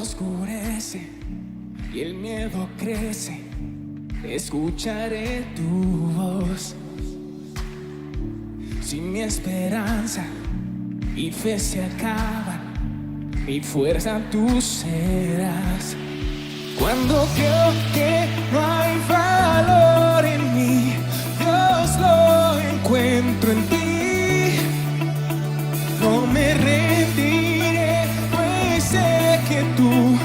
oscurece y el miedo crece, escucharé tu voz. Si mi esperanza y fe se acaban, mi fuerza tú serás. Cuando creo que no hay valor en mí, Dios lo encuentro en ti. No me rendiré, pues sé que tú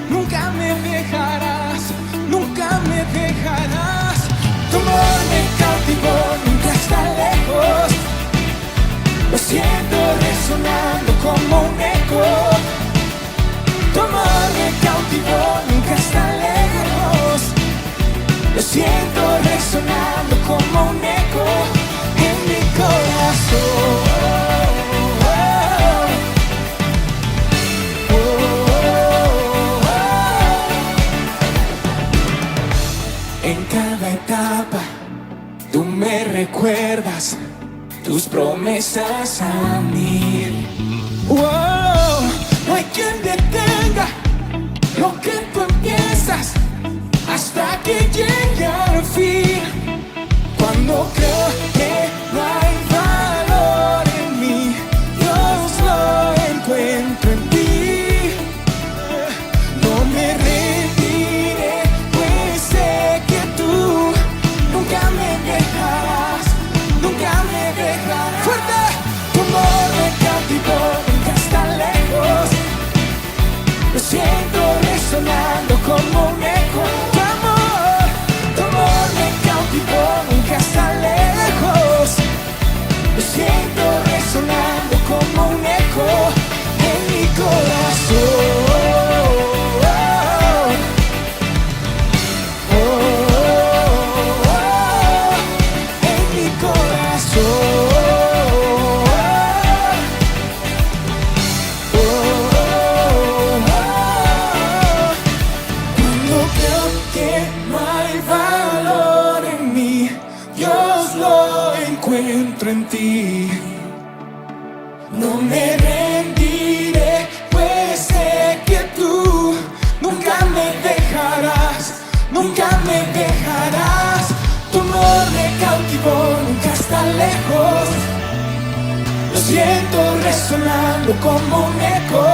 nunca me dejarás, nunca me dejarás. Tu amor me cautivó, nunca está lejos. Lo siento resonando como un eco. Tu amor me cautivó, nunca está lejos. Lo siento resonando como un eco en mi corazón. En cada etapa tú me recuerdas tus promesas a mí. No hay quien detenga lo que tú empiezas hasta que llegue al fin. Cuando creo que no hay valor en mí, Dios lo encuentro en ti. No me rendiré, pues sé que tú nunca me dejarás, nunca me dejarás. ¡Fuerte! Tu amor me cautivó, nunca está lejos. Lo siento resonando como un eco. Tu amor me cautivó, nunca está lejos. Lo siento resonando como un eco en mi corazón. En mi corazón. Encuentro en ti. No me rendiré, pues sé que tú nunca me dejarás, nunca me dejarás. Tu amor me cautivó, nunca está lejos. Lo siento resonando como un eco.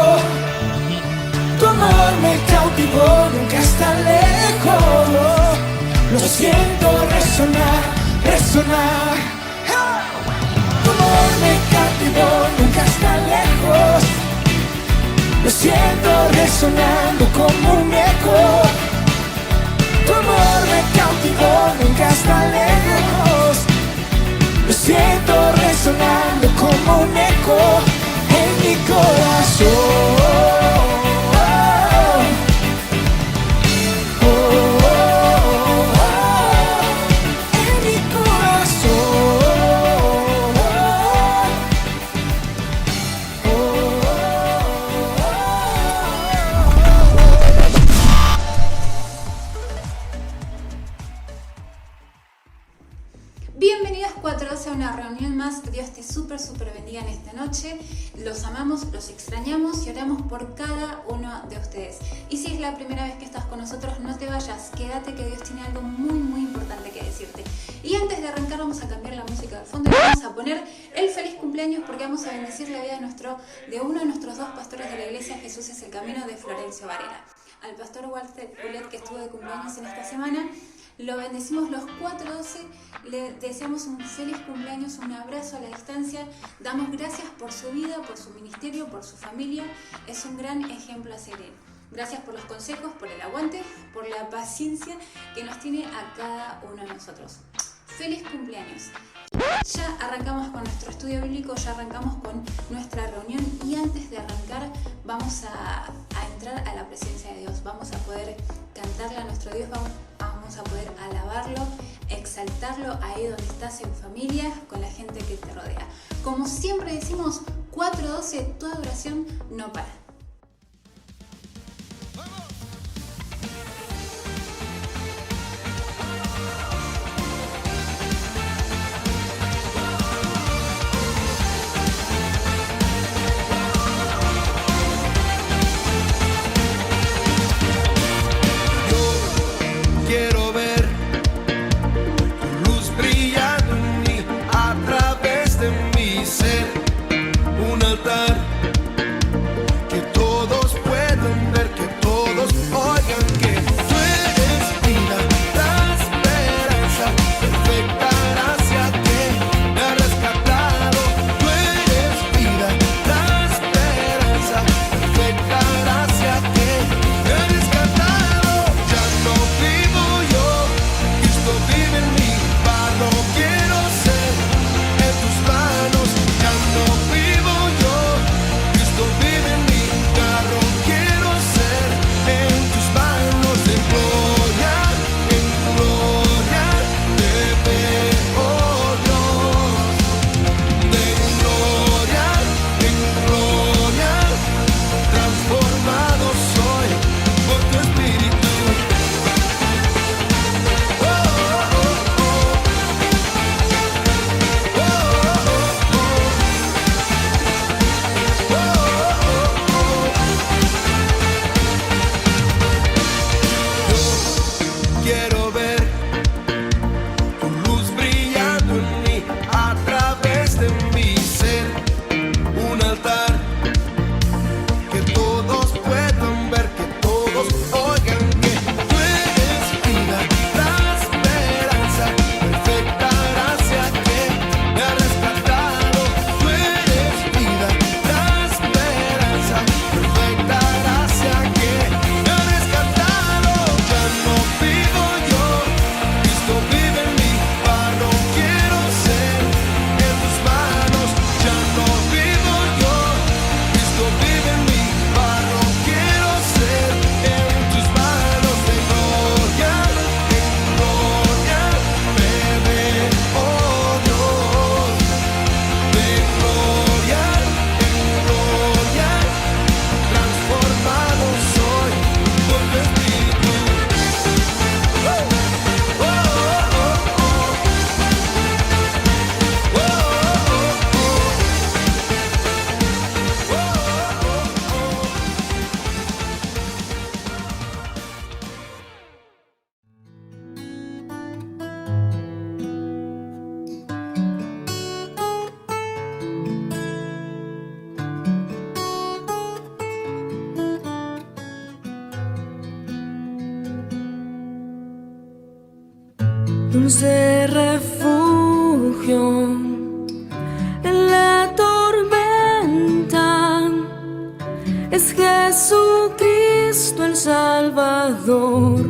Tu amor me cautivó, nunca está lejos. Lo siento resonar, resonar. Tu amor me cautivó, nunca está lejos. Lo siento resonando como un eco. Tu amor me cautivó, nunca está lejos. Lo siento resonando como un eco en mi corazón. Bienvenidos 412 a una reunión más. Dios te súper bendiga en esta noche. Los amamos, los extrañamos y oramos por cada uno de ustedes. Y si es la primera vez que estás con nosotros, no te vayas, quédate que Dios tiene algo muy importante que decirte. Y antes de arrancar vamos a cambiar la música del fondo y vamos a poner el feliz cumpleaños porque vamos a bendecir la vida de uno de nuestros dos pastores de la iglesia Jesús es el Camino, de Florencio Varela. Al pastor Walter Pulet, que estuvo de cumpleaños en esta semana, lo bendecimos los 412, le deseamos un feliz cumpleaños, un abrazo a la distancia, damos gracias por su vida, por su ministerio, por su familia, es un gran ejemplo a seguir. Gracias por los consejos, por el aguante, por la paciencia que nos tiene a cada uno de nosotros. ¡Feliz cumpleaños! Ya arrancamos con nuestro estudio bíblico, ya arrancamos con nuestra reunión y antes de arrancar vamos a entrar a la presencia de Dios, vamos a poder cantarle a nuestro Dios, vamos a poder alabarlo, exaltarlo ahí donde estás en familia, con la gente que te rodea. Como siempre decimos, 412, tu adoración no para. vive en mí, barro quiero ser en tus manos. Ya no vivo yo, Cristo vive en mí, barro quiero ser en tus manos. De gloria en gloria me veo, Dios. De gloria en gloria transformado soy por tu Espíritu. Oh, oh, oh, oh. Oh, oh, Dulce refugio en la tormenta es Jesucristo el Salvador.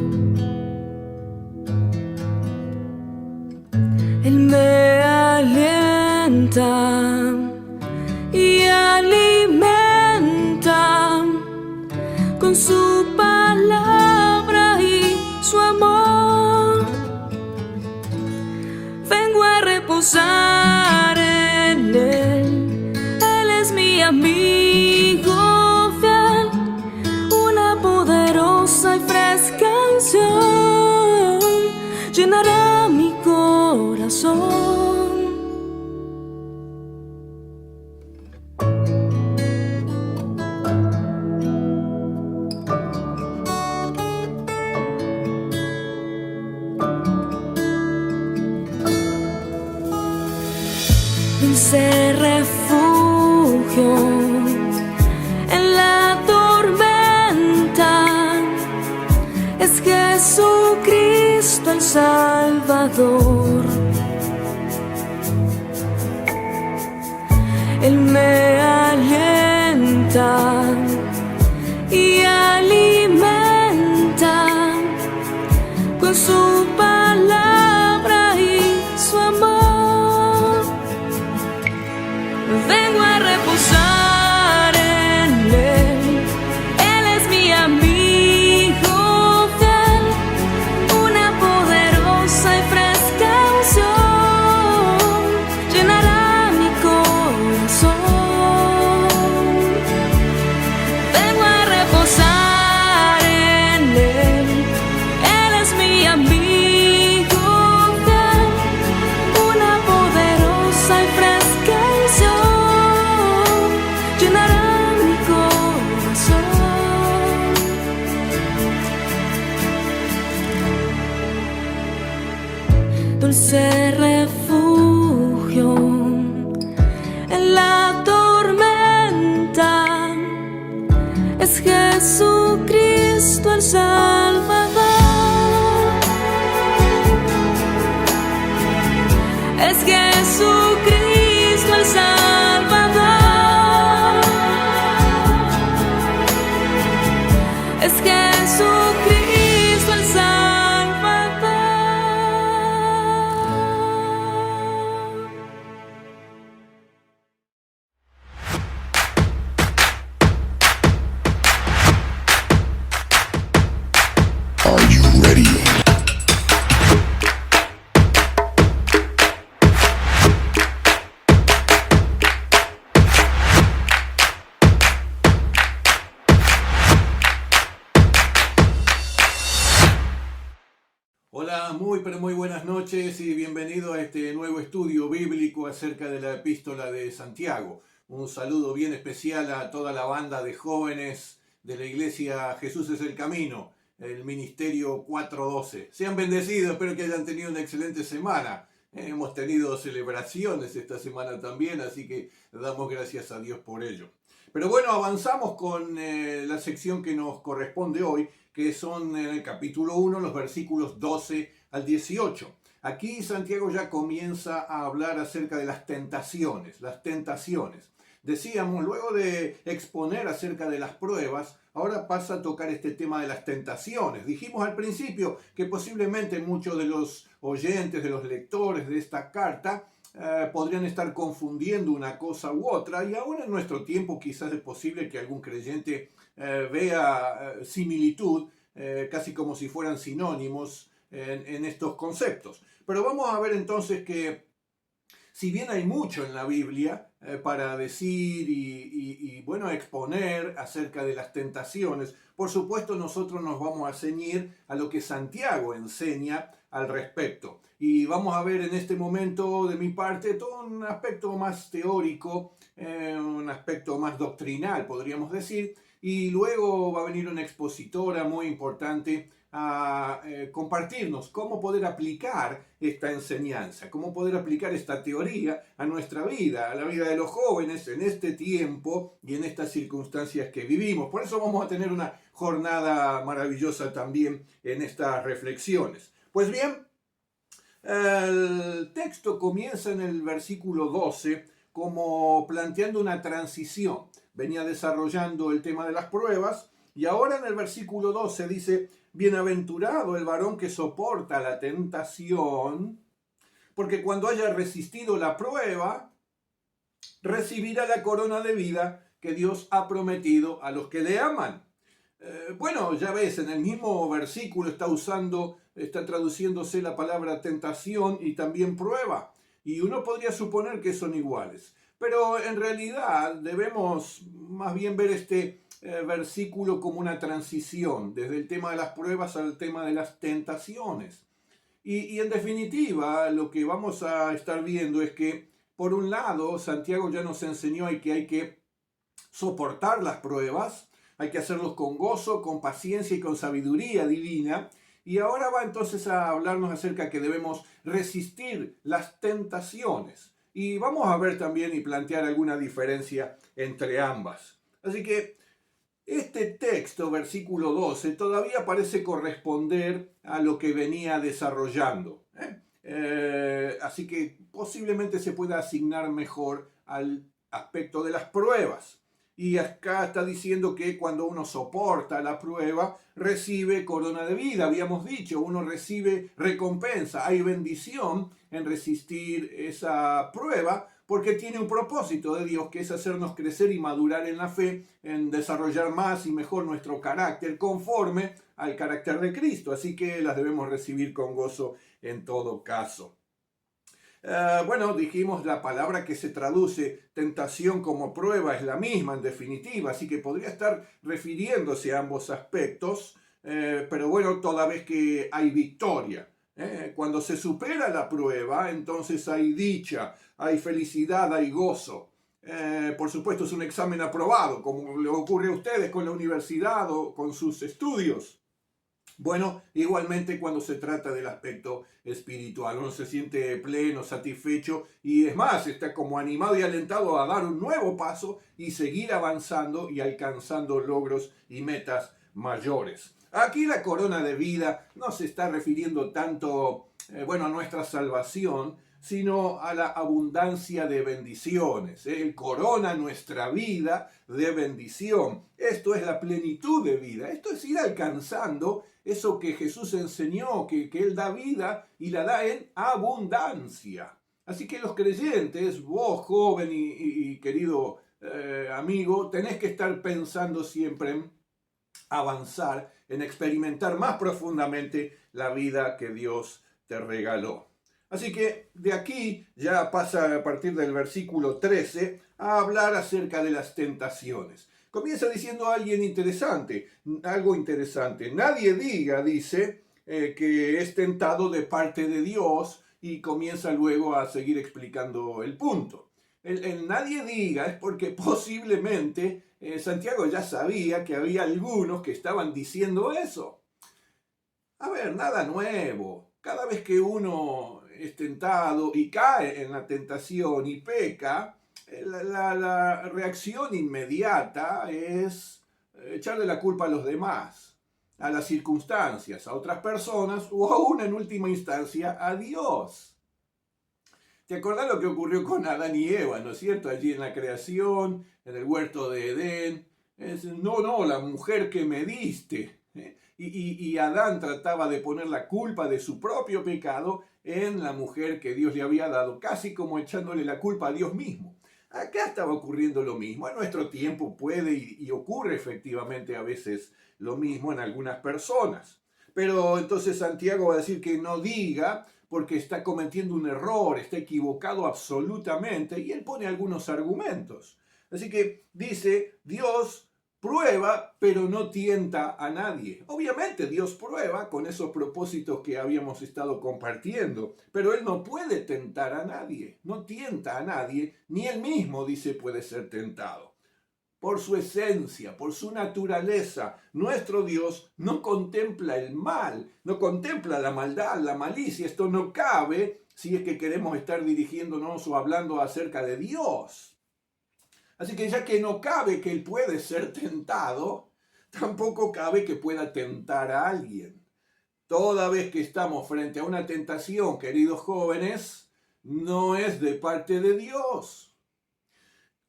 Él me alienta y alimenta con su palabra y su amor. Vengo a reposar en Él. Él es mi amigo fiel, una poderosa y fresca unción llenará mi corazón. Dulce refugio en la tormenta es Jesucristo el Salvador. Él me alienta y alimenta con su palabra y su amor. Vengo a reposar en Él. Él es mi amigo fiel, una poderosa y fresca unción llenará mi corazón. Vengo a reposar en Él. Él es mi amigo fiel, una poderosa y fresca unción llenará mi corazón. Dulce refugio en la tormenta es Jesucristo el Salvador. Es Jesucristo el Salvador. Es Jesucristo el Salvador. Are you ready? Hola, muy buenas noches y bienvenido a este nuevo estudio bíblico acerca de la epístola de Santiago. Un saludo bien especial a toda la banda de jóvenes de la iglesia Jesús es el Camino, el ministerio 412. Sean bendecidos, espero que hayan tenido una excelente semana. Hemos tenido celebraciones esta semana también, así que damos gracias a Dios por ello. Pero bueno, avanzamos con la sección que nos corresponde hoy, que son en el capítulo 1, los versículos 12 al 18. Aquí Santiago ya comienza a hablar acerca de las tentaciones. Decíamos, luego de exponer acerca de las pruebas, ahora pasa a tocar este tema de las tentaciones. Dijimos al principio que posiblemente muchos de los oyentes, de los lectores de esta carta, podrían estar confundiendo una cosa u otra, y aún en nuestro tiempo quizás es posible que algún creyente vea similitud, casi como si fueran sinónimos en estos conceptos. Pero vamos a ver entonces que si bien hay mucho en la Biblia para decir y bueno, exponer acerca de las tentaciones, por supuesto nosotros nos vamos a ceñir a lo que Santiago enseña al respecto. Y vamos a ver en este momento de mi parte todo un aspecto más teórico, un aspecto más doctrinal, podríamos decir, y luego va a venir una expositora muy importante a compartirnos cómo poder aplicar esta enseñanza, cómo poder aplicar esta teoría a nuestra vida, a la vida de los jóvenes en este tiempo y en estas circunstancias que vivimos. Por eso vamos a tener una jornada maravillosa también en estas reflexiones. Pues bien, el texto comienza en el versículo 12 como planteando una transición. Venía desarrollando el tema de las pruebas y ahora en el versículo 12 dice: bienaventurado el varón que soporta la tentación, porque cuando haya resistido la prueba, recibirá la corona de vida que Dios ha prometido a los que le aman. Bueno, ya ves, en el mismo versículo está traduciéndose la palabra tentación y también prueba. Y uno podría suponer que son iguales. Pero en realidad debemos más bien ver este versículo como una transición, desde el tema de las pruebas al tema de las tentaciones. Y en definitiva, lo que vamos a estar viendo es que, por un lado, Santiago ya nos enseñó que hay que soportar las pruebas, hay que hacerlos con gozo, con paciencia y con sabiduría divina. Y ahora va entonces a hablarnos acerca que debemos resistir las tentaciones. Y vamos a ver también y plantear alguna diferencia entre ambas. Así que este texto, versículo 12, todavía parece corresponder a lo que venía desarrollando. Así que posiblemente se pueda asignar mejor al aspecto de las pruebas. Y acá está diciendo que cuando uno soporta la prueba, recibe corona de vida. Habíamos dicho, uno recibe recompensa. Hay bendición en resistir esa prueba porque tiene un propósito de Dios, que es hacernos crecer y madurar en la fe, en desarrollar más y mejor nuestro carácter conforme al carácter de Cristo. Así que las debemos recibir con gozo en todo caso. Bueno, dijimos la palabra que se traduce tentación como prueba es la misma en definitiva, así que podría estar refiriéndose a ambos aspectos, pero bueno, toda vez que hay victoria. Cuando se supera la prueba, entonces hay dicha, hay felicidad, hay gozo. Por supuesto es un examen aprobado, como le ocurre a ustedes con la universidad o con sus estudios. Bueno, igualmente cuando se trata del aspecto espiritual, uno se siente pleno, satisfecho y es más, está como animado y alentado a dar un nuevo paso y seguir avanzando y alcanzando logros y metas mayores. Aquí la corona de vida no se está refiriendo tanto, a nuestra salvación, sino a la abundancia de bendiciones. Él corona nuestra vida de bendición. Esto es la plenitud de vida. Esto es ir alcanzando eso que Jesús enseñó, que Él da vida y la da en abundancia. Así que los creyentes, vos joven y querido amigo, tenés que estar pensando siempre en avanzar, en experimentar más profundamente la vida que Dios te regaló. Así que de aquí ya pasa a partir del versículo 13 a hablar acerca de las tentaciones. Comienza diciendo algo interesante. Nadie diga, dice, que es tentado de parte de Dios y comienza luego a seguir explicando el punto. El nadie diga es porque posiblemente Santiago ya sabía que había algunos que estaban diciendo eso. A ver, nada nuevo. Cada vez que uno es tentado y cae en la tentación y peca, la reacción inmediata es echarle la culpa a los demás, a las circunstancias, a otras personas o aún en última instancia a Dios. ¿Te acordás lo que ocurrió con Adán y Eva, no es cierto? Allí en la creación, en el huerto de Edén, No, la mujer que me diste. Y Adán trataba de poner la culpa de su propio pecado en la mujer que Dios le había dado, casi como echándole la culpa a Dios mismo. Acá estaba ocurriendo lo mismo. En nuestro tiempo puede y ocurre efectivamente a veces lo mismo en algunas personas. Pero entonces Santiago va a decir que no diga porque está cometiendo un error, está equivocado absolutamente, y él pone algunos argumentos. Así que dice, Dios prueba, pero no tienta a nadie. Obviamente Dios prueba con esos propósitos que habíamos estado compartiendo, pero Él no puede tentar a nadie, no tienta a nadie, ni Él mismo dice puede ser tentado. Por su esencia, por su naturaleza, nuestro Dios no contempla el mal, no contempla la maldad, la malicia. Esto no cabe si es que queremos estar dirigiéndonos o hablando acerca de Dios. Así que ya que no cabe que Él puede ser tentado, tampoco cabe que pueda tentar a alguien. Toda vez que estamos frente a una tentación, queridos jóvenes, no es de parte de Dios.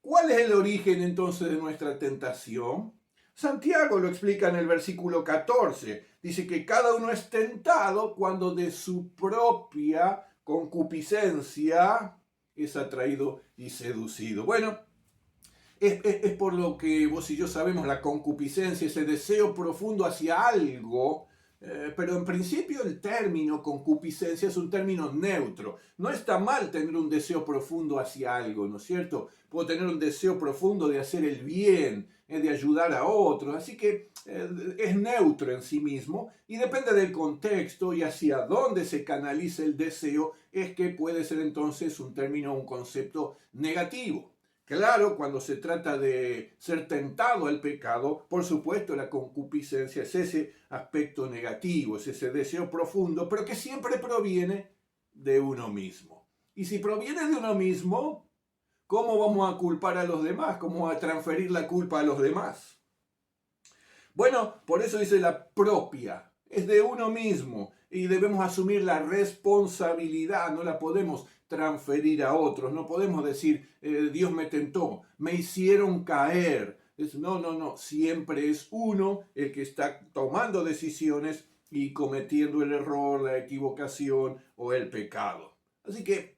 ¿Cuál es el origen entonces de nuestra tentación? Santiago lo explica en el versículo 14. Dice que cada uno es tentado cuando de su propia concupiscencia es atraído y seducido. Bueno, es por lo que vos y yo sabemos, la concupiscencia, ese deseo profundo hacia algo, pero en principio el término concupiscencia es un término neutro. No está mal tener un deseo profundo hacia algo, ¿no es cierto? Puedo tener un deseo profundo de hacer el bien, de ayudar a otros, así que es neutro en sí mismo y depende del contexto y hacia dónde se canaliza el deseo, es que puede ser entonces un término, un concepto negativo. Claro, cuando se trata de ser tentado al pecado, por supuesto la concupiscencia es ese aspecto negativo, es ese deseo profundo, pero que siempre proviene de uno mismo. Y si proviene de uno mismo, ¿cómo vamos a culpar a los demás? ¿Cómo vamos a transferir la culpa a los demás? Bueno, por eso dice la propia, es de uno mismo y debemos asumir la responsabilidad, no la podemos transferir a otros, no podemos decir Dios me tentó, me hicieron caer. No, siempre es uno el que está tomando decisiones y cometiendo el error, la equivocación o el pecado. Así que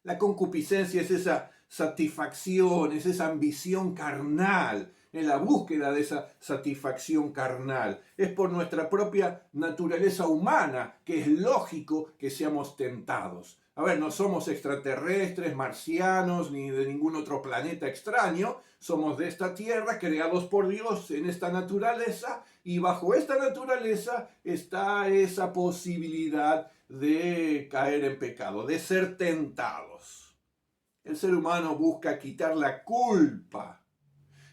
la concupiscencia es esa satisfacción, es esa ambición carnal, en la búsqueda de esa satisfacción carnal. Es por nuestra propia naturaleza humana que es lógico que seamos tentados. A ver, no somos extraterrestres, marcianos, ni de ningún otro planeta extraño. Somos de esta tierra, creados por Dios en esta naturaleza, y bajo esta naturaleza está esa posibilidad de caer en pecado, de ser tentados. El ser humano busca quitar la culpa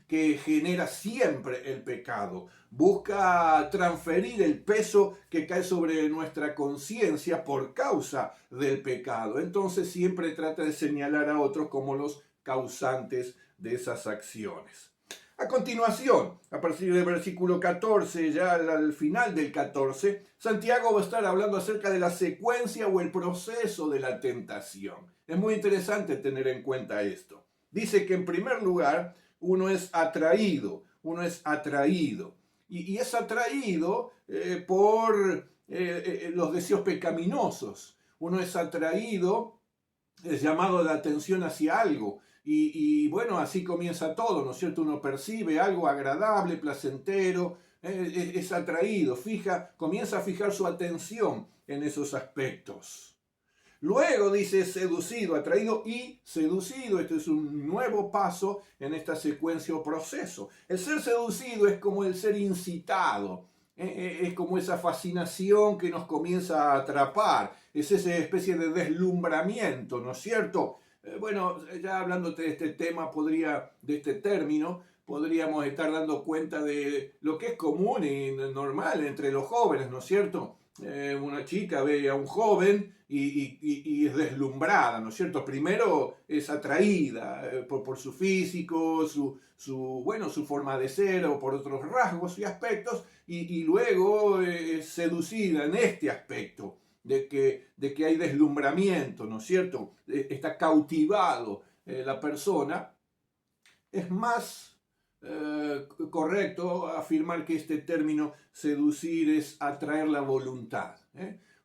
que genera siempre el pecado. Busca transferir el peso que cae sobre nuestra conciencia por causa del pecado. Entonces siempre trata de señalar a otros como los causantes de esas acciones. A continuación, a partir del versículo 14, ya al final del 14, Santiago va a estar hablando acerca de la secuencia o el proceso de la tentación. Es muy interesante tener en cuenta esto. Dice que en primer lugar, uno es atraído. Y es atraído por los deseos pecaminosos. Uno es atraído, es llamado la atención hacia algo. Y bueno, así comienza todo, ¿no es cierto? Uno percibe algo agradable, placentero, es atraído, comienza a fijar su atención en esos aspectos. Luego dice seducido, atraído y seducido. Este es un nuevo paso en esta secuencia o proceso. El ser seducido es como el ser incitado. Es como esa fascinación que nos comienza a atrapar. Es esa especie de deslumbramiento, ¿no es cierto? Bueno, ya hablándote de este tema, de este término, podríamos estar dando cuenta de lo que es común y normal entre los jóvenes, ¿no es cierto? Una chica ve a un joven y es deslumbrada, ¿no es cierto? Primero es atraída por su físico, su forma de ser o por otros rasgos y aspectos, y luego es seducida en este aspecto de que hay deslumbramiento, ¿no es cierto? Está cautivado la persona. Es más correcto afirmar que este término seducir es atraer la voluntad.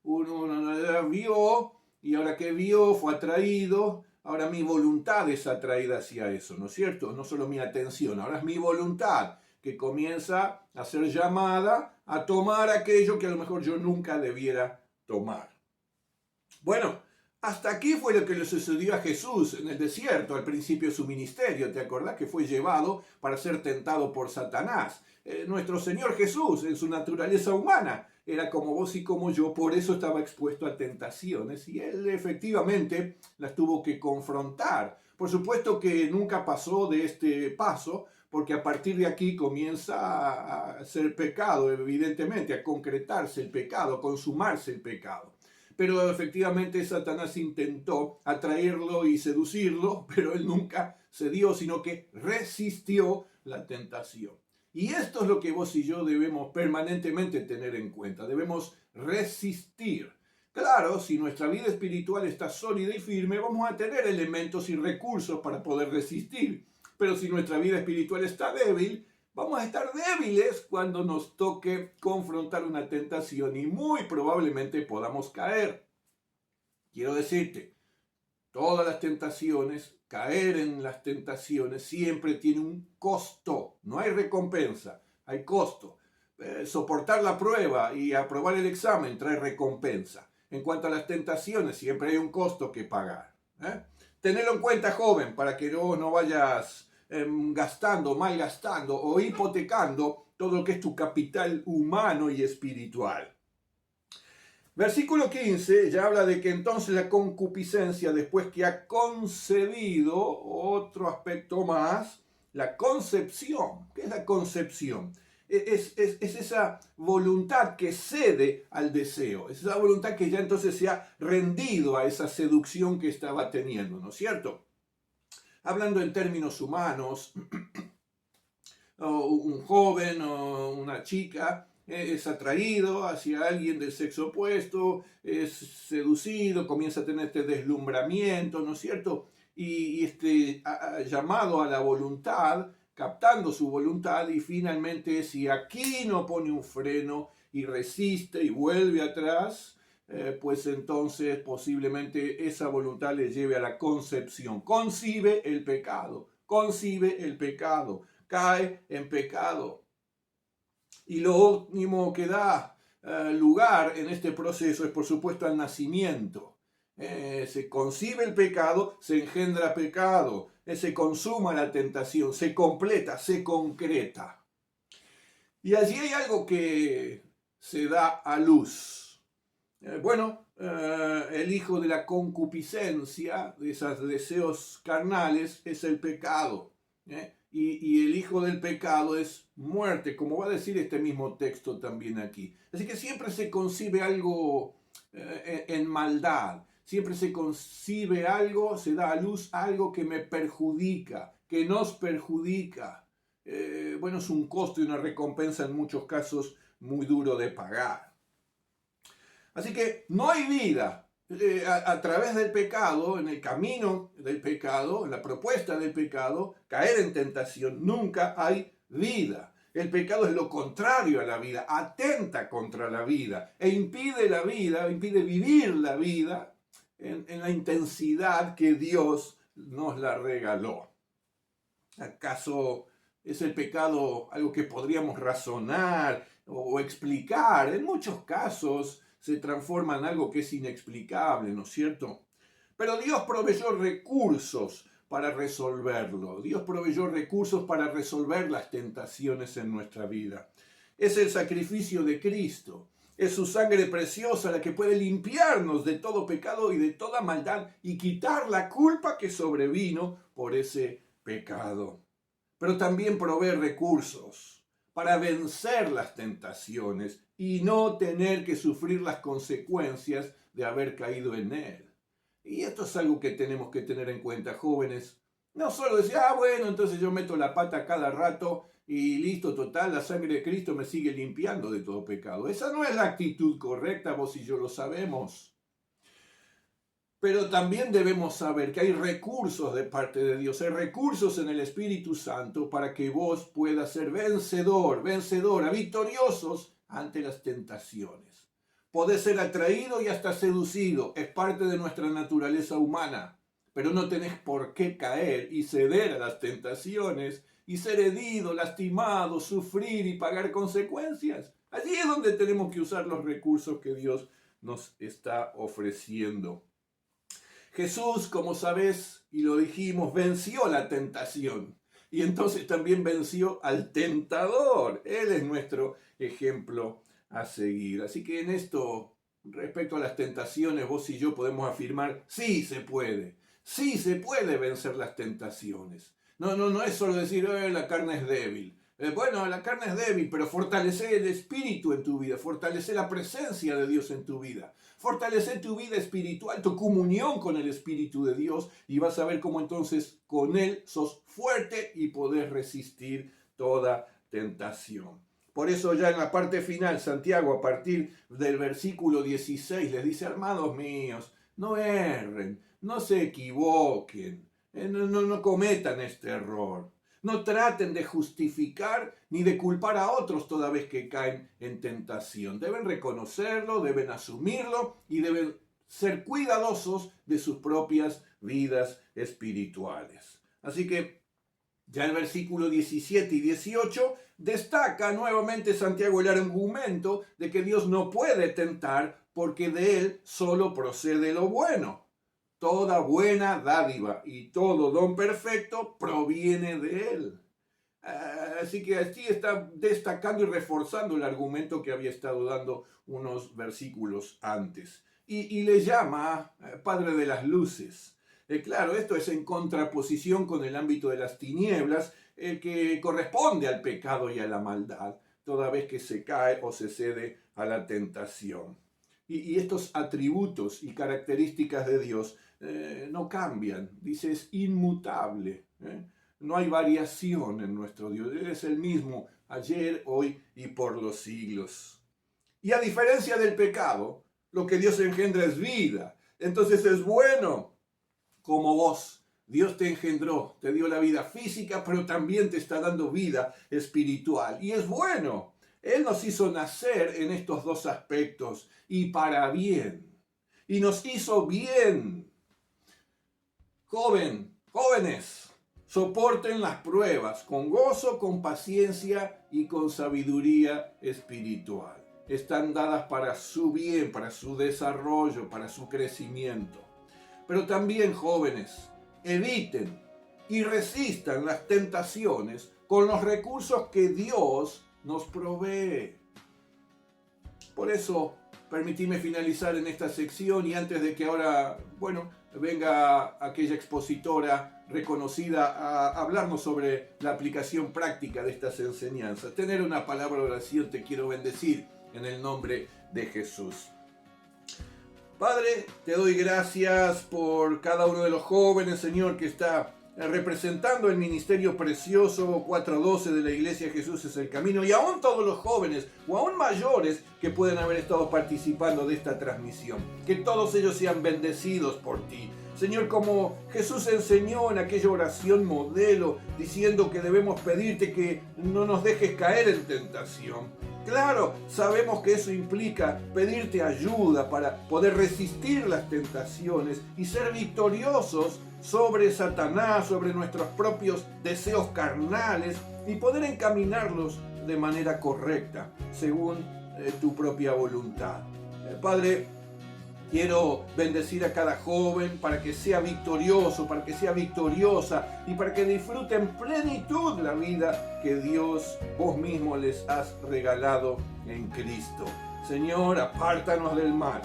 Uno vio y ahora que vio fue atraído, ahora mi voluntad es atraída hacia eso, ¿no es cierto? No solo mi atención, ahora es mi voluntad que comienza a ser llamada a tomar aquello que a lo mejor yo nunca debiera tomar. Bueno, hasta aquí fue lo que le sucedió a Jesús en el desierto al principio de su ministerio. ¿Te acordás que fue llevado para ser tentado por Satanás? Nuestro Señor Jesús, en su naturaleza humana, era como vos y como yo, por eso estaba expuesto a tentaciones y él efectivamente las tuvo que confrontar. Por supuesto que nunca pasó de este paso, porque a partir de aquí comienza a ser pecado, evidentemente, a concretarse el pecado, a consumarse el pecado. Pero efectivamente Satanás intentó atraerlo y seducirlo, pero él nunca cedió, sino que resistió la tentación. Y esto es lo que vos y yo debemos permanentemente tener en cuenta. Debemos resistir. Claro, si nuestra vida espiritual está sólida y firme, vamos a tener elementos y recursos para poder resistir. Pero si nuestra vida espiritual está débil, vamos a estar débiles cuando nos toque confrontar una tentación y muy probablemente podamos caer. Quiero decirte, todas las tentaciones, caer en las tentaciones siempre tiene un costo. No hay recompensa, hay costo. Soportar la prueba y aprobar el examen trae recompensa. En cuanto a las tentaciones, siempre hay un costo que pagar. Tenedlo en cuenta, joven, para que no vayas gastando, malgastando o hipotecando todo lo que es tu capital humano y espiritual. Versículo 15 ya habla de que entonces la concupiscencia, después que ha concebido, otro aspecto más, la concepción. ¿Qué es la concepción? Es esa voluntad que cede al deseo, es esa voluntad que ya entonces se ha rendido a esa seducción que estaba teniendo, ¿no es cierto? Hablando en términos humanos, un joven o una chica es atraído hacia alguien del sexo opuesto, es seducido, comienza a tener este deslumbramiento, ¿no es cierto? Y este llamado a la voluntad, captando su voluntad, y finalmente si aquí no pone un freno y resiste y vuelve atrás, pues entonces posiblemente esa voluntad le lleve a la concepción. Concibe el pecado, cae en pecado. Y lo último que da lugar en este proceso es por supuesto al nacimiento. Se concibe el pecado, se engendra pecado, se consuma la tentación, se completa, se concreta. Y allí hay algo que se da a luz. El hijo de la concupiscencia, de esos deseos carnales, es el pecado. Y el hijo del pecado es muerte, como va a decir este mismo texto también aquí. Así que siempre se concibe algo en maldad, siempre se concibe algo, se da a luz algo que me perjudica, que nos perjudica. Es un costo y una recompensa en muchos casos muy duro de pagar. Así que no hay vida a través del pecado, en el camino del pecado, en la propuesta del pecado, caer en tentación. Nunca hay vida. El pecado es lo contrario a la vida, atenta contra la vida e impide la vida, impide vivir la vida en la intensidad que Dios nos la regaló. ¿Acaso es el pecado algo que podríamos razonar o explicar? En muchos casos se transforma en algo que es inexplicable, ¿no es cierto? Pero Dios proveyó recursos para resolverlo. Dios proveyó recursos para resolver las tentaciones en nuestra vida. Es el sacrificio de Cristo. Es su sangre preciosa la que puede limpiarnos de todo pecado y de toda maldad y quitar la culpa que sobrevino por ese pecado. Pero también provee recursos para vencer las tentaciones y no tener que sufrir las consecuencias de haber caído en él. Y esto es algo que tenemos que tener en cuenta, jóvenes. No solo decir, entonces yo meto la pata cada rato y listo, total, la sangre de Cristo me sigue limpiando de todo pecado. Esa no es la actitud correcta, vos y yo lo sabemos. Pero también debemos saber que hay recursos de parte de Dios, hay recursos en el Espíritu Santo para que vos puedas ser vencedor, vencedora, victoriosos ante las tentaciones. Podés ser atraído y hasta seducido, es parte de nuestra naturaleza humana, pero no tenés por qué caer y ceder a las tentaciones y ser herido, lastimado, sufrir y pagar consecuencias. Allí es donde tenemos que usar los recursos que Dios nos está ofreciendo. Jesús, como sabes, y lo dijimos, venció la tentación y entonces también venció al tentador. Él es nuestro ejemplo a seguir. Así que en esto, respecto a las tentaciones, vos y yo podemos afirmar, sí se puede vencer las tentaciones. No es solo decir, la carne es débil. Bueno, la carne es débil, pero fortalece el espíritu en tu vida, fortalece la presencia de Dios en tu vida, fortalece tu vida espiritual, tu comunión con el Espíritu de Dios y vas a ver cómo entonces con Él sos fuerte y podés resistir toda tentación. Por eso ya en la parte final, Santiago, a partir del versículo 16, les dice, hermanos míos, no erren, no se equivoquen, no cometan este error. No traten de justificar ni de culpar a otros toda vez que caen en tentación. Deben reconocerlo, deben asumirlo y deben ser cuidadosos de sus propias vidas espirituales. Así que ya el versículo 17 y 18 destaca nuevamente Santiago el argumento de que Dios no puede tentar porque de Él solo procede lo bueno. Toda buena dádiva y todo don perfecto proviene de Él. Así que aquí está destacando y reforzando el argumento que había estado dando unos versículos antes. Y le llama Padre de las Luces. Claro, esto es en contraposición con el ámbito de las tinieblas, el que corresponde al pecado y a la maldad, toda vez que se cae o se cede a la tentación. Y estos atributos y características de Dios no cambian, dice, es inmutable. No hay variación en nuestro Dios, Él es el mismo ayer, hoy y por los siglos. Y a diferencia del pecado, lo que Dios engendra es vida. Entonces es bueno como vos. Dios te engendró, te dio la vida física, pero también te está dando vida espiritual. Y es bueno. Él nos hizo nacer en estos dos aspectos y para bien. Y nos hizo bien. Jóvenes, soporten las pruebas con gozo, con paciencia y con sabiduría espiritual. Están dadas para su bien, para su desarrollo, para su crecimiento. Pero también, jóvenes, eviten y resistan las tentaciones con los recursos que Dios nos provee. Por eso, permitime finalizar en esta sección y antes de que ahora, venga aquella expositora reconocida a hablarnos sobre la aplicación práctica de estas enseñanzas. Tener una palabra de oración, te quiero bendecir en el nombre de Jesús. Padre, te doy gracias por cada uno de los jóvenes, Señor, que está representando el ministerio precioso 412 de la Iglesia Jesús es el Camino, y aún todos los jóvenes o aún mayores que pueden haber estado participando de esta transmisión. Que todos ellos sean bendecidos por ti. Señor, como Jesús enseñó en aquella oración modelo, diciendo que debemos pedirte que no nos dejes caer en tentación. Claro, sabemos que eso implica pedirte ayuda para poder resistir las tentaciones y ser victoriosos sobre Satanás, sobre nuestros propios deseos carnales y poder encaminarlos de manera correcta, según tu propia voluntad. Padre, quiero bendecir a cada joven para que sea victorioso, para que sea victoriosa y para que disfrute en plenitud la vida que Dios, vos mismo les has regalado en Cristo. Señor, apártanos del mal.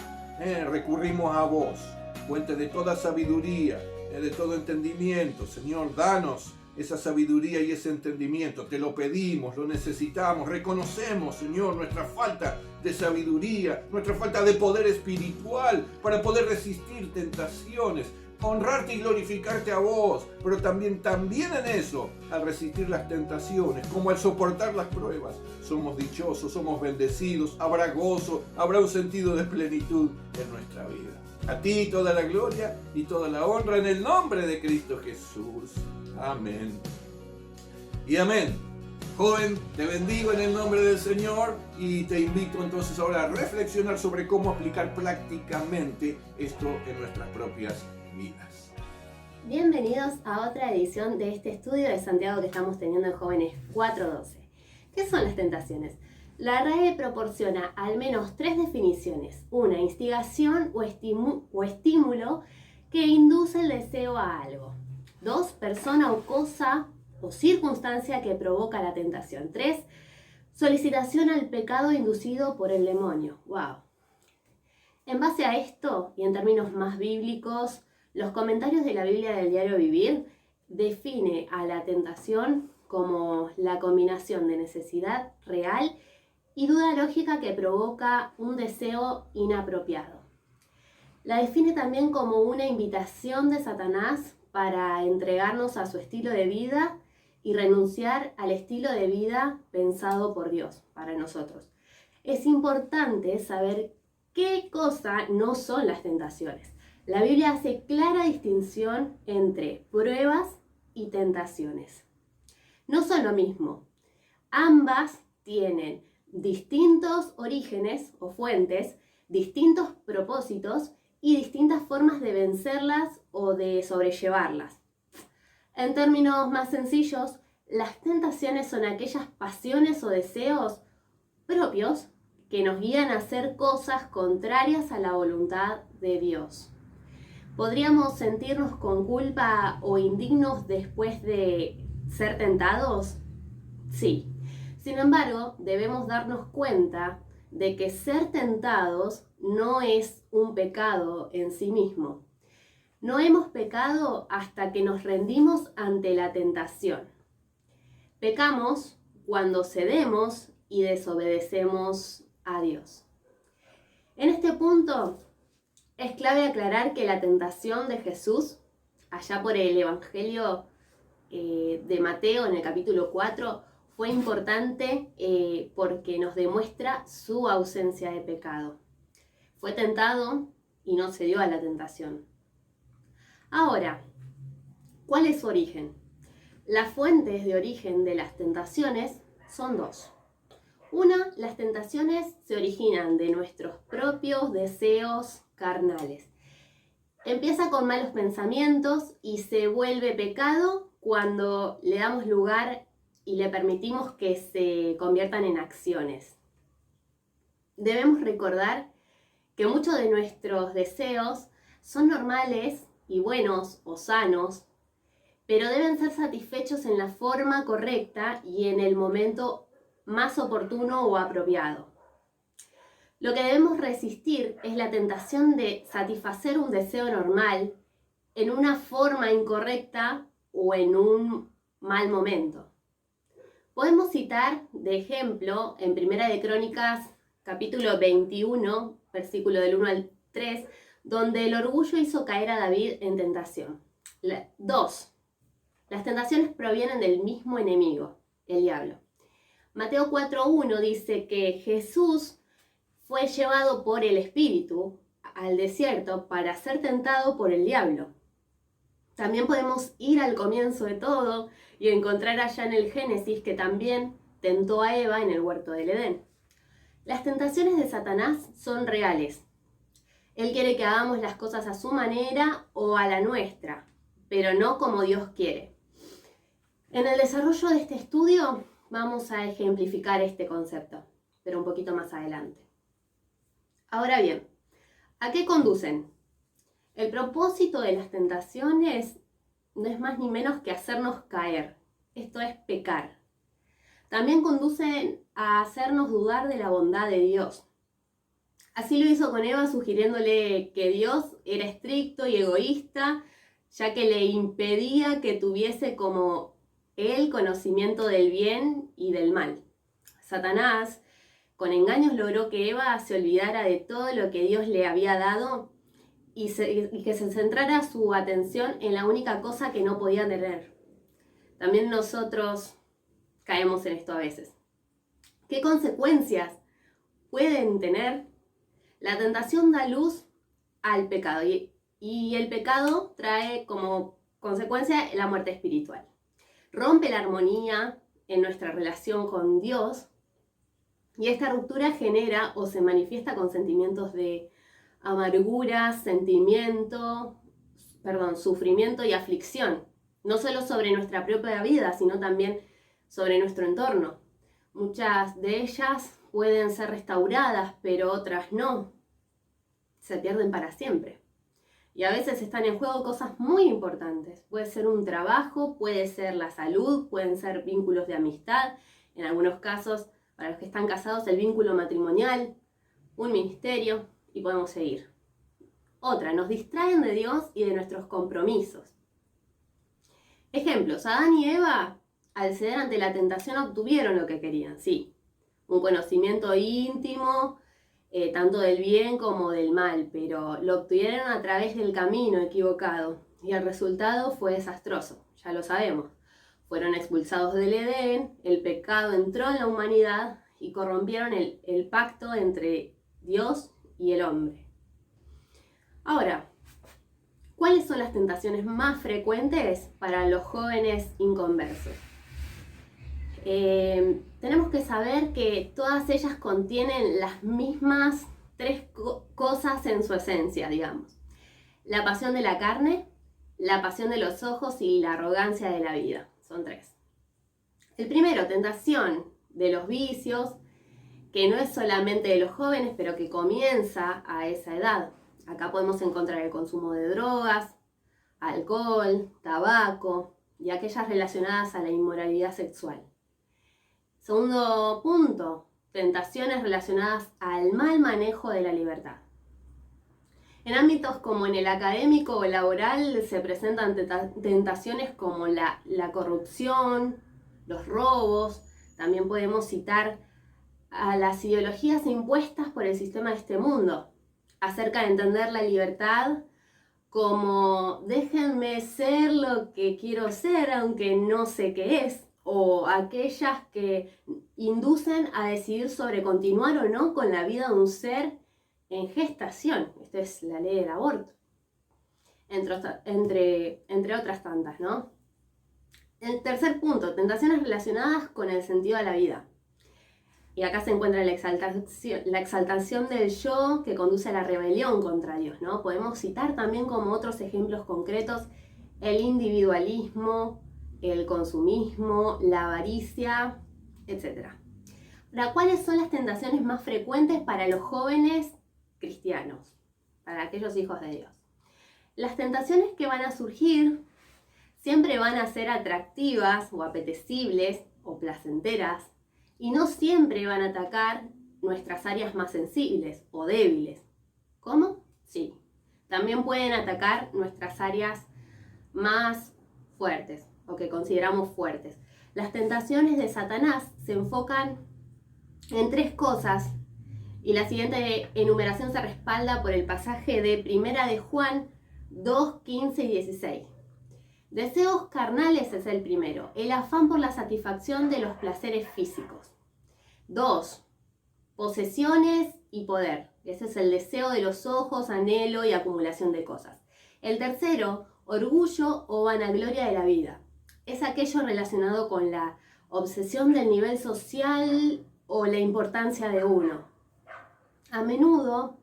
Recurrimos a vos, fuente de toda sabiduría, de todo entendimiento. Señor, danos esa sabiduría y ese entendimiento. Te lo pedimos, lo necesitamos. Reconocemos, Señor, nuestra falta de sabiduría, nuestra falta de poder espiritual para poder resistir tentaciones, honrarte y glorificarte a vos, pero también en eso, al resistir las tentaciones, como al soportar las pruebas, somos dichosos, somos bendecidos, habrá gozo, habrá un sentido de plenitud en nuestra vida. A ti toda la gloria y toda la honra en el nombre de Cristo Jesús. Amén. Y amén. Joven, te bendigo en el nombre del Señor y te invito entonces ahora a reflexionar sobre cómo aplicar prácticamente esto en nuestras propias vidas. Bienvenidos a otra edición de este estudio de Santiago que estamos teniendo en Jóvenes 4.12. ¿Qué son las tentaciones? La RAE proporciona al menos 3 definiciones: una, instigación o estímulo que induce el deseo a algo; 2, persona o cosa o circunstancia que provoca la tentación; 3, solicitación al pecado inducido por el demonio. ¡Wow! En base a esto, y en términos más bíblicos, los comentarios de la Biblia del Diario Vivir define a la tentación como la combinación de necesidad real y duda lógica que provoca un deseo inapropiado. La define también como una invitación de Satanás para entregarnos a su estilo de vida y renunciar al estilo de vida pensado por Dios para nosotros. Es importante saber qué cosa no son las tentaciones. La Biblia hace clara distinción entre pruebas y tentaciones. No son lo mismo. Ambas tienen distintos orígenes o fuentes, distintos propósitos y distintas formas de vencerlas o de sobrellevarlas. En términos más sencillos, las tentaciones son aquellas pasiones o deseos propios que nos guían a hacer cosas contrarias a la voluntad de Dios. ¿Podríamos sentirnos con culpa o indignos después de ser tentados? Sí. Sin embargo, debemos darnos cuenta de que ser tentados no es un pecado en sí mismo. No hemos pecado hasta que nos rendimos ante la tentación. Pecamos cuando cedemos y desobedecemos a Dios. En este punto, es clave aclarar que la tentación de Jesús, allá por el Evangelio de Mateo en el capítulo 4, fue importante porque nos demuestra su ausencia de pecado. Fue tentado y no cedió a la tentación. Ahora, ¿cuál es su origen? Las fuentes de origen de las tentaciones son 2. Una, las tentaciones se originan de nuestros propios deseos carnales. Empieza con malos pensamientos y se vuelve pecado cuando le damos lugar y le permitimos que se conviertan en acciones. Debemos recordar que muchos de nuestros deseos son normales y buenos o sanos, pero deben ser satisfechos en la forma correcta y en el momento más oportuno o apropiado. Lo que debemos resistir es la tentación de satisfacer un deseo normal en una forma incorrecta o en un mal momento. Podemos citar de ejemplo en Primera de Crónicas, capítulo 21, versículo del 1 al 3, donde el orgullo hizo caer a David en tentación. 2. Las tentaciones provienen del mismo enemigo, el diablo. Mateo 4.1 dice que Jesús fue llevado por el Espíritu al desierto para ser tentado por el diablo. También podemos ir al comienzo de todo y encontrar allá en el Génesis que también tentó a Eva en el huerto del Edén. Las tentaciones de Satanás son reales. Él quiere que hagamos las cosas a su manera o a la nuestra, pero no como Dios quiere. En el desarrollo de este estudio vamos a ejemplificar este concepto, pero un poquito más adelante. Ahora bien, ¿a qué conducen? El propósito de las tentaciones no es más ni menos que hacernos caer. Esto es pecar. También conducen a hacernos dudar de la bondad de Dios. Así lo hizo con Eva, sugiriéndole que Dios era estricto y egoísta, ya que le impedía que tuviese como él conocimiento del bien y del mal. Satanás, con engaños, logró que Eva se olvidara de todo lo que Dios le había dado y que se centrara su atención en la única cosa que no podía tener. También nosotros caemos en esto a veces. ¿Qué consecuencias pueden tener? La tentación da luz al pecado. Y el pecado trae como consecuencia la muerte espiritual. Rompe la armonía en nuestra relación con Dios y esta ruptura genera o se manifiesta con sentimientos de amargura, sufrimiento y aflicción, no solo sobre nuestra propia vida, sino también sobre nuestro entorno. Muchas de ellas pueden ser restauradas, pero otras no. Se pierden para siempre. Y a veces están en juego cosas muy importantes. Puede ser un trabajo, puede ser la salud, pueden ser vínculos de amistad. En algunos casos, para los que están casados, el vínculo matrimonial, un ministerio, y podemos seguir. Otra, nos distraen de Dios y de nuestros compromisos. Ejemplos, Adán y Eva, al ceder ante la tentación, obtuvieron lo que querían, sí. Un conocimiento íntimo, tanto del bien como del mal, pero lo obtuvieron a través del camino equivocado y el resultado fue desastroso, ya lo sabemos. Fueron expulsados del Edén, el pecado entró en la humanidad y corrompieron el pacto entre Dios y el hombre. Ahora, ¿cuáles son las tentaciones más frecuentes para los jóvenes inconversos? Tenemos que saber que todas ellas contienen las mismas tres cosas en su esencia, digamos. La pasión de la carne, la pasión de los ojos y la arrogancia de la vida. Son tres. El primero, tentación de los vicios, que no es solamente de los jóvenes, pero que comienza a esa edad. Acá podemos encontrar el consumo de drogas, alcohol, tabaco y aquellas relacionadas a la inmoralidad sexual. Segundo punto, tentaciones relacionadas al mal manejo de la libertad. En ámbitos como en el académico o laboral se presentan tentaciones como la corrupción, los robos. También podemos citar a las ideologías impuestas por el sistema de este mundo, acerca de entender la libertad como déjenme ser lo que quiero ser aunque no sé qué es, o aquellas que inducen a decidir sobre continuar o no con la vida de un ser en gestación. Esta es la ley del aborto, entre otras tantas, ¿no? El tercer punto, tentaciones relacionadas con el sentido de la vida. Y acá se encuentra la exaltación del yo que conduce a la rebelión contra Dios, ¿no? Podemos citar también como otros ejemplos concretos el individualismo, el consumismo, la avaricia, etc. Ahora, ¿cuáles son las tentaciones más frecuentes para los jóvenes cristianos, para aquellos hijos de Dios? Las tentaciones que van a surgir siempre van a ser atractivas o apetecibles o placenteras y no siempre van a atacar nuestras áreas más sensibles o débiles. ¿Cómo? Sí. También pueden atacar nuestras áreas más fuertes o que consideramos fuertes. Las tentaciones de Satanás se enfocan en tres cosas y la siguiente enumeración se respalda por el pasaje de 1 de Juan 2, 15 y 16. Deseos carnales es el primero, el afán por la satisfacción de los placeres físicos. 2. Posesiones y poder. Ese es el deseo de los ojos, anhelo y acumulación de cosas. El tercero, orgullo o vanagloria de la vida. Es aquello relacionado con la obsesión del nivel social o la importancia de uno. A menudo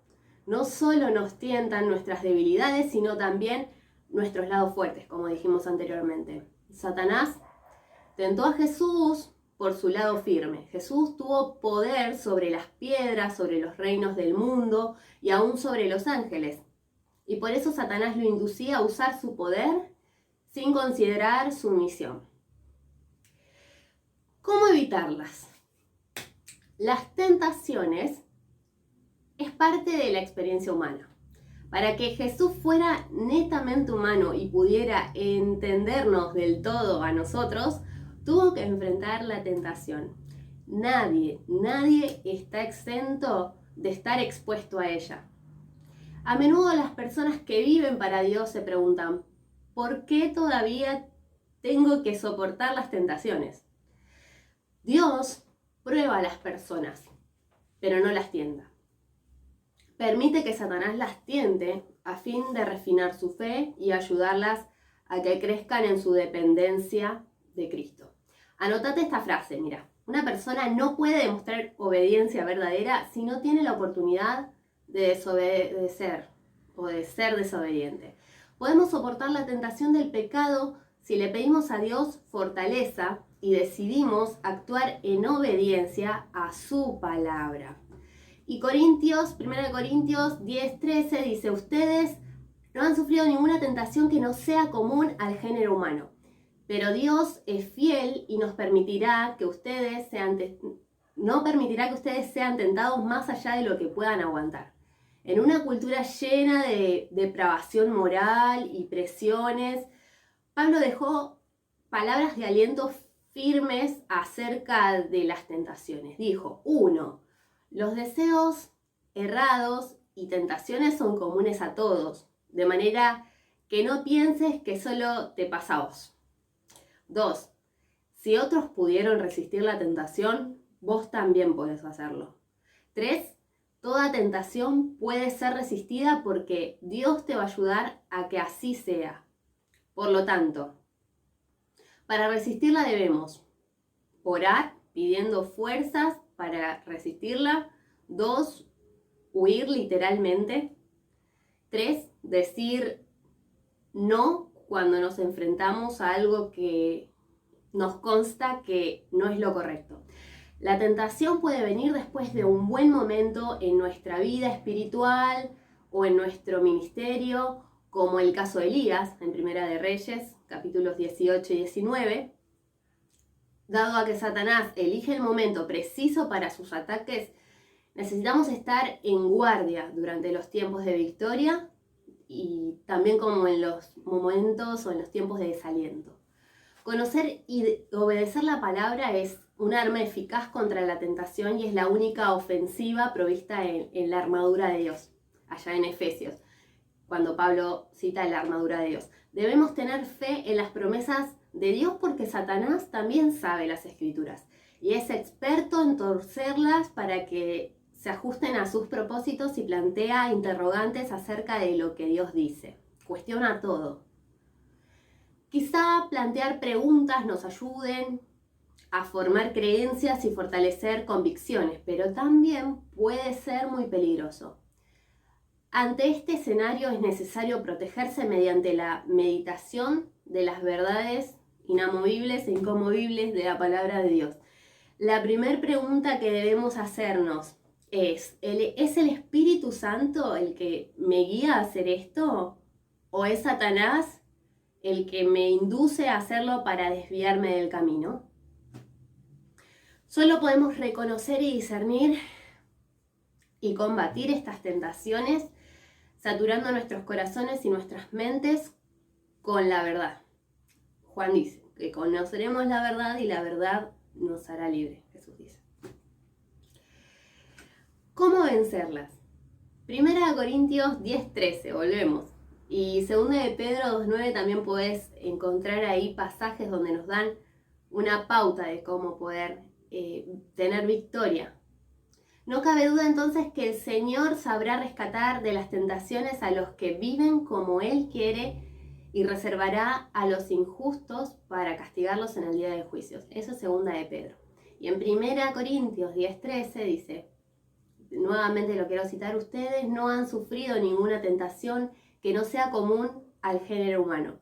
no solo nos tientan nuestras debilidades, sino también nuestros lados fuertes, como dijimos anteriormente. Satanás tentó a Jesús por su lado firme. Jesús tuvo poder sobre las piedras, sobre los reinos del mundo y aún sobre los ángeles. Y por eso Satanás lo inducía a usar su poder sin considerar su misión. ¿Cómo evitarlas? Las tentaciones es parte de la experiencia humana. Para que Jesús fuera netamente humano y pudiera entendernos del todo a nosotros, tuvo que enfrentar la tentación. Nadie está exento de estar expuesto a ella. A menudo las personas que viven para Dios se preguntan, ¿por qué todavía tengo que soportar las tentaciones? Dios prueba a las personas, pero no las tienta. Permite que Satanás las tiente a fin de refinar su fe y ayudarlas a que crezcan en su dependencia de Cristo. Anótate esta frase, mira. Una persona no puede demostrar obediencia verdadera si no tiene la oportunidad de desobedecer o de ser desobediente. Podemos soportar la tentación del pecado si le pedimos a Dios fortaleza y decidimos actuar en obediencia a su palabra. Y 1 Corintios 10:13 dice, ustedes no han sufrido ninguna tentación que no sea común al género humano. Pero Dios es fiel y no permitirá que ustedes sean tentados más allá de lo que puedan aguantar. En una cultura llena de depravación moral y presiones, Pablo dejó palabras de aliento firmes acerca de las tentaciones. Dijo, 1. Los deseos errados y tentaciones son comunes a todos, de manera que no pienses que solo te pasa a vos. 2. Si otros pudieron resistir la tentación, vos también podés hacerlo. 3. Toda tentación puede ser resistida porque Dios te va a ayudar a que así sea. Por lo tanto, para resistirla debemos orar pidiendo fuerzas para resistirla. 2. Huir literalmente. 3. Decir no cuando nos enfrentamos a algo que nos consta que no es lo correcto. La tentación puede venir después de un buen momento en nuestra vida espiritual o en nuestro ministerio, como el caso de Elías en Primera de Reyes, capítulos 18 y 19. Dado a que Satanás elige el momento preciso para sus ataques, necesitamos estar en guardia durante los tiempos de victoria y también como en los momentos o en los tiempos de desaliento. Conocer y obedecer la palabra es un arma eficaz contra la tentación y es la única ofensiva provista en la armadura de Dios, allá en Efesios, cuando Pablo cita la armadura de Dios. Debemos tener fe en las promesas de Dios porque Satanás también sabe las Escrituras y es experto en torcerlas para que se ajusten a sus propósitos y plantea interrogantes acerca de lo que Dios dice. Cuestiona todo. Quizá plantear preguntas nos ayuden a formar creencias y fortalecer convicciones, pero también puede ser muy peligroso. Ante este escenario es necesario protegerse mediante la meditación de las verdades inamovibles e inconmovibles de la palabra de Dios. La primera pregunta que debemos hacernos ¿es el Espíritu Santo el que me guía a hacer esto? ¿O es Satanás el que me induce a hacerlo para desviarme del camino? Solo podemos reconocer y discernir y combatir estas tentaciones saturando nuestros corazones y nuestras mentes con la verdad. Juan dice que conoceremos la verdad y la verdad nos hará libre, Jesús dice. ¿Cómo vencerlas? 1 Corintios 10:13, volvemos. Y 2 de Pedro 2:9 también podés encontrar ahí pasajes donde nos dan una pauta de cómo poder tener victoria. No cabe duda entonces que el Señor sabrá rescatar de las tentaciones a los que viven como Él quiere y reservará a los injustos para castigarlos en el día del juicio. Eso es 2 de Pedro. Y en 1 Corintios 10:13 dice, nuevamente lo quiero citar, ustedes no han sufrido ninguna tentación que no sea común al género humano.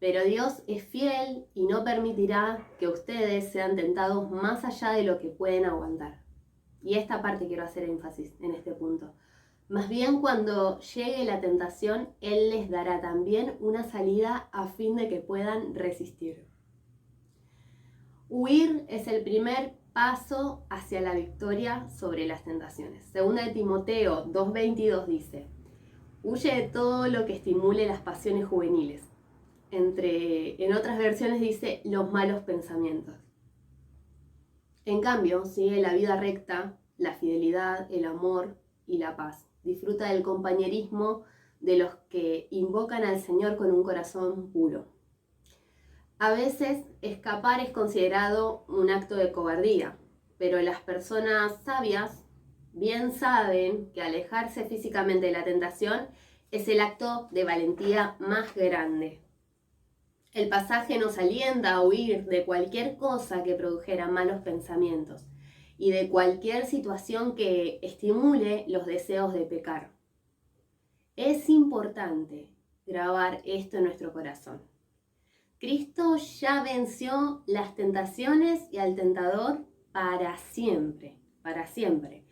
Pero Dios es fiel y no permitirá que ustedes sean tentados más allá de lo que pueden aguantar. Y esta parte quiero hacer énfasis en este punto. Más bien cuando llegue la tentación, Él les dará también una salida a fin de que puedan resistir. Huir es el primer paso hacia la victoria sobre las tentaciones. 2 de Timoteo 2:22 dice, huye de todo lo que estimule las pasiones juveniles. En otras versiones dice los malos pensamientos. En cambio, sigue la vida recta, la fidelidad, el amor y la paz. Disfruta del compañerismo de los que invocan al Señor con un corazón puro. A veces escapar es considerado un acto de cobardía, pero las personas sabias bien saben que alejarse físicamente de la tentación es el acto de valentía más grande. El pasaje nos alienta a huir de cualquier cosa que produjera malos pensamientos y de cualquier situación que estimule los deseos de pecar. Es importante grabar esto en nuestro corazón. Cristo ya venció las tentaciones y al tentador para siempre, para siempre.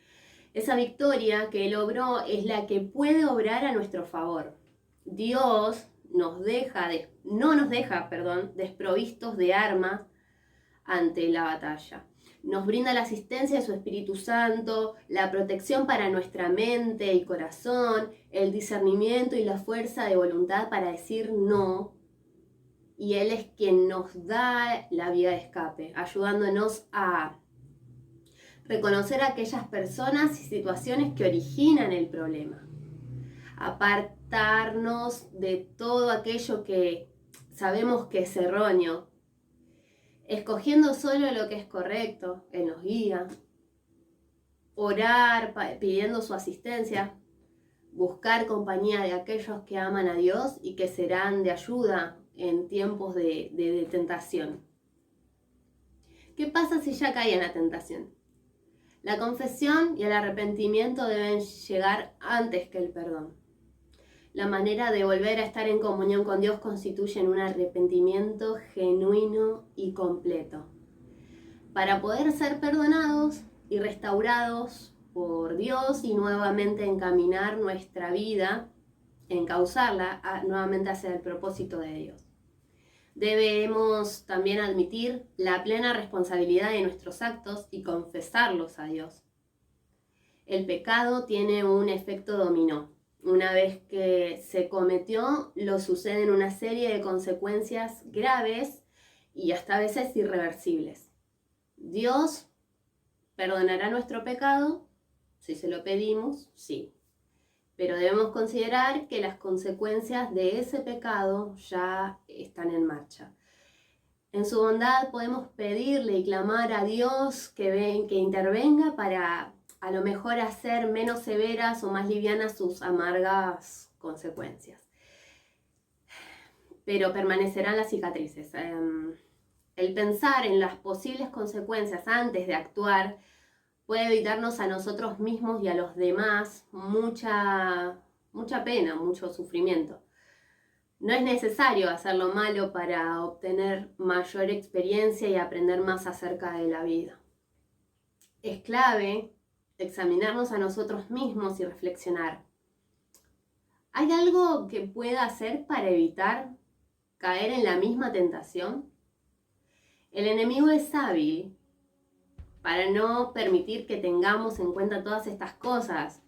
Esa victoria que Él obró es la que puede obrar a nuestro favor. Dios no nos deja desprovistos de armas ante la batalla. Nos brinda la asistencia de su Espíritu Santo, la protección para nuestra mente y corazón, el discernimiento y la fuerza de voluntad para decir no. Y Él es quien nos da la vía de escape, ayudándonos a reconocer a aquellas personas y situaciones que originan el problema. Apartarnos de todo aquello que sabemos que es erróneo, escogiendo solo lo que es correcto. Él nos guía. Orar pidiendo su asistencia, buscar compañía de aquellos que aman a Dios y que serán de ayuda en tiempos de tentación. ¿Qué pasa si ya caí en la tentación? La confesión y el arrepentimiento deben llegar antes que el perdón. La manera de volver a estar en comunión con Dios constituye un arrepentimiento genuino y completo. Para poder ser perdonados y restaurados por Dios y nuevamente encaminar nuestra vida, encauzarla nuevamente hacia el propósito de Dios. Debemos también admitir la plena responsabilidad de nuestros actos y confesarlos a Dios. El pecado tiene un efecto dominó. Una vez que se cometió, lo suceden una serie de consecuencias graves y hasta a veces irreversibles. Dios perdonará nuestro pecado si se lo pedimos, sí. Pero debemos considerar que las consecuencias de ese pecado ya están en marcha. En su bondad podemos pedirle y clamar a Dios que intervenga para a lo mejor hacer menos severas o más livianas sus amargas consecuencias. Pero permanecerán las cicatrices. El pensar en las posibles consecuencias antes de actuar puede evitarnos a nosotros mismos y a los demás mucha pena, mucho sufrimiento. No es necesario hacer lo malo para obtener mayor experiencia y aprender más acerca de la vida. Es clave examinarnos a nosotros mismos y reflexionar. ¿Hay algo que pueda hacer para evitar caer en la misma tentación? El enemigo es hábil para no permitir que tengamos en cuenta todas estas cosas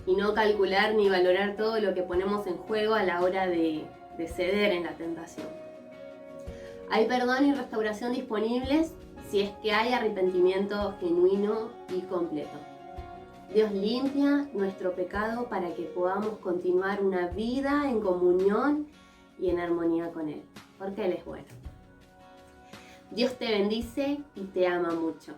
y no calcular ni valorar todo lo que ponemos en juego a la hora de ceder en la tentación. Hay perdón y restauración disponibles si es que hay arrepentimiento genuino y completo. Dios limpia nuestro pecado para que podamos continuar una vida en comunión y en armonía con Él, porque Él es bueno. Dios te bendice y te ama mucho.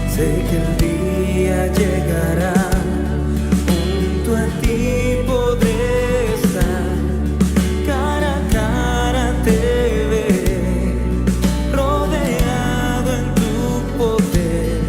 Sé que el día llegará, junto a ti podré estar, cara a cara te veré, rodeado en tu poder,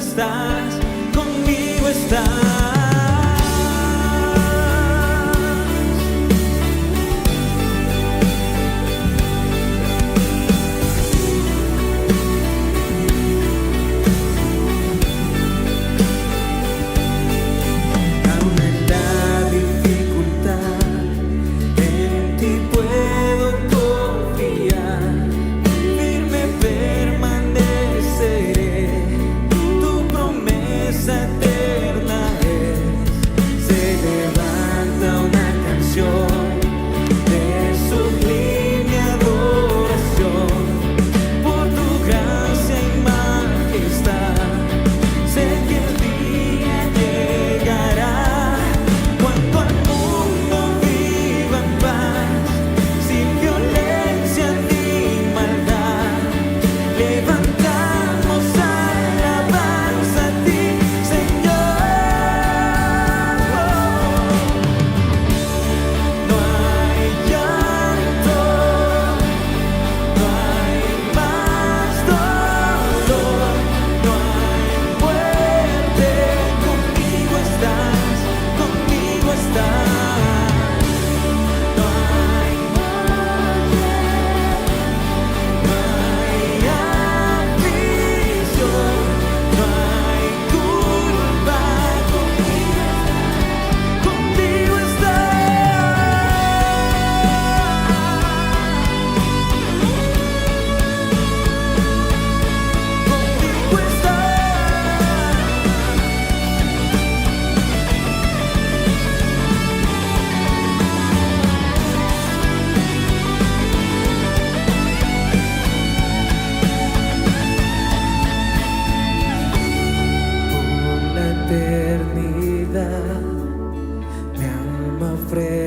estás, conmigo estás.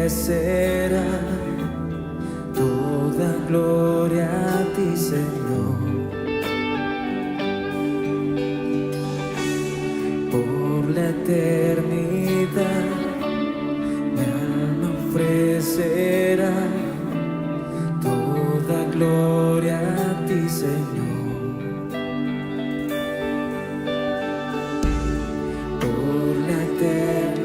Ofrecerá toda gloria a ti, Señor. Por la eternidad mi alma ofrecerá toda gloria a ti, Señor. Por la eternidad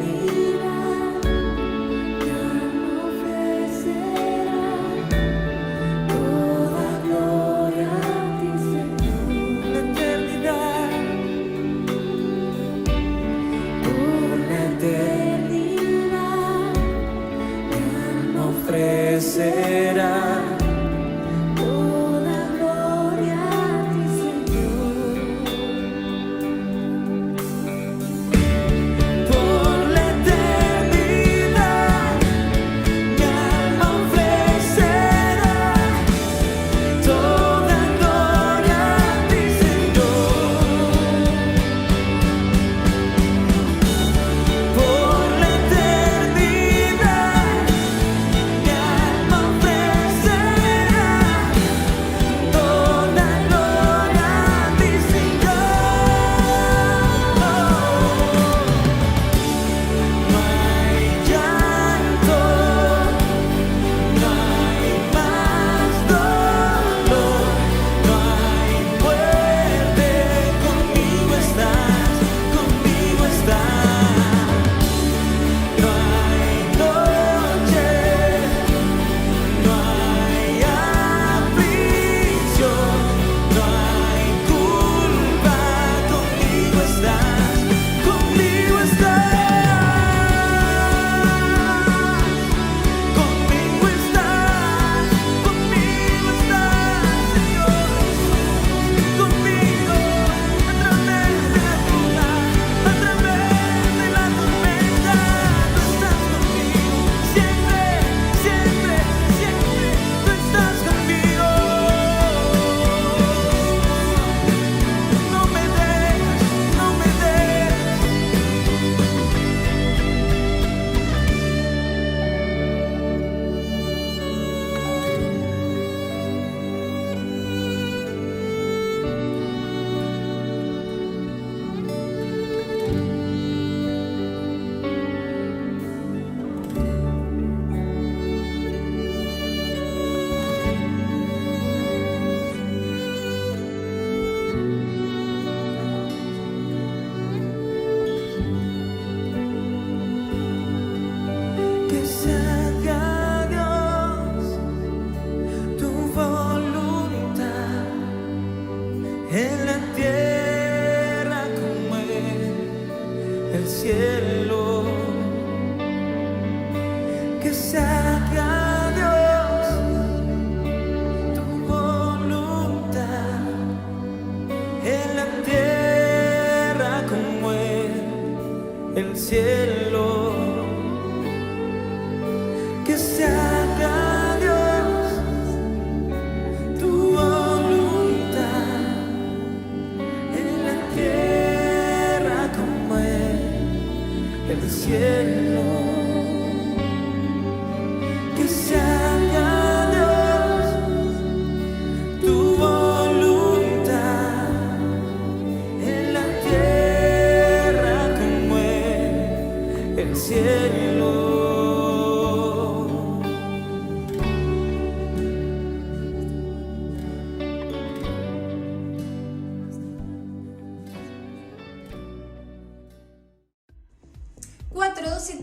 será toda gloria a en la tierra como en el cielo. Que se haga, Dios, tu voluntad en la tierra como en el cielo. Que se haga, Dios, tu voluntad en la tierra como en el cielo. Que se haga, Dios, tu voluntad en la tierra como en el cielo.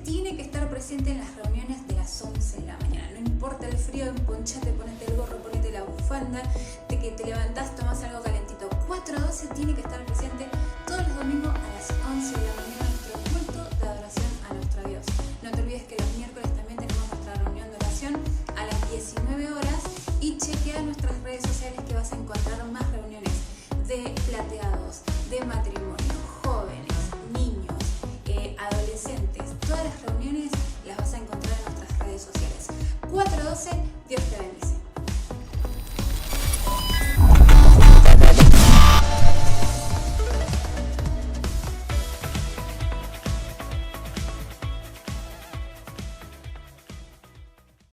Tiene que estar presente en las reuniones de las 11 de la mañana. No importa el frío, emponchate, ponete el gorro, ponete la bufanda, de que te levantás, tomás algo calentito. 4:12 tiene que estar presente todos los domingos a las 11 de la mañana nuestro culto de adoración a nuestro Dios. No te olvides que los miércoles también tenemos nuestra reunión de oración a las 19 horas y chequea nuestras redes sociales que vas a encontrar más reuniones de plateados, de matrimonio, jóvenes, niños, adolescentes. Todas las reuniones las vas a encontrar en nuestras redes sociales. 4:12, Dios te